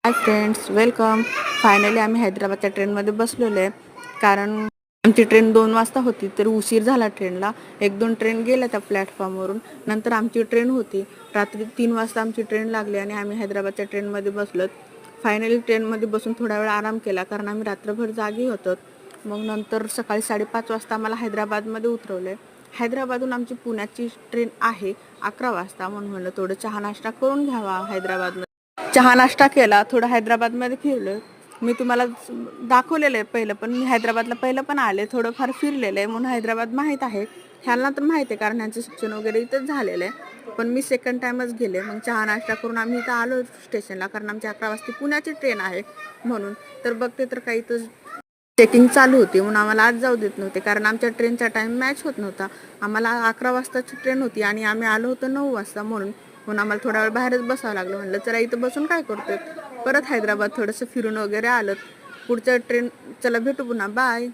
Hi friends, welcome. Finally आम्ही हैदराबादच्या ट्रेनमध्ये बसलेलो आहे. कारण आमची ट्रेन 2 वाजता होती, तर उशीर झाला ट्रेनला. 1-2 ट्रेन गेल्या त्या प्लॅटफॉर्मवरून. नंतर आमची ट्रेन होती. रात्री 3 वाजता आमची ट्रेन लागली आणि आम्ही हैदराबादच्या ट्रेनमध्ये बसलो. फायनली ट्रेनमध्ये बसून थोडा वेळ आराम केला, कारण आम्ही रात्रभर जागी होतो. मग नंतर सकाळी 5:30 वाजता आम्हाला हैदराबादमध्ये उतरवलं. हैदराबादहून आमची पुण्याची ट्रेन आहे 11 वाजता. म्हणून म्हणलं थोडं चहा नाश्ता करून घ्यावा हैदराबादमध्ये. चहा नाश्ता केला, थोडं हैदराबादमध्ये फिरलो. मी तुम्हाला दाखवलेलं आहे पहिलं, पण मी हैदराबादला पहिलं पण आले, थोडंफार फिरलेलं आहे, म्हणून हैदराबाद माहीत आहे. ह्यांना तर माहीत आहे, कारण ह्यांचं शिक्षण वगैरे इथंच झालेलं आहे. पण मी सेकंड टाईमच गेले. मग चहा नाश्ता करून आम्ही इथं आलो स्टेशनला, कारण आमची 11 वाजता पुण्याची ट्रेन आहे म्हणून. तर बघते तर काही तर चेकिंग चालू होती, म्हणून आम्हाला आज जाऊ देत नव्हते, कारण आमच्या ट्रेनचा टाईम मॅच होत नव्हता. आम्हाला 11 वाजताची ट्रेन होती आणि आम्ही आलो होतो 9 वाजता. म्हणून आम्हाला थोडा वेळ बाहेरच बसावं लागलं. म्हणलं चला इथं बसून काय करतोय, परत हैदराबाद थोडंसं फिरून वगैरे आलं. पुढच्या ट्रेन चला भेटू पुन्हा, बाय.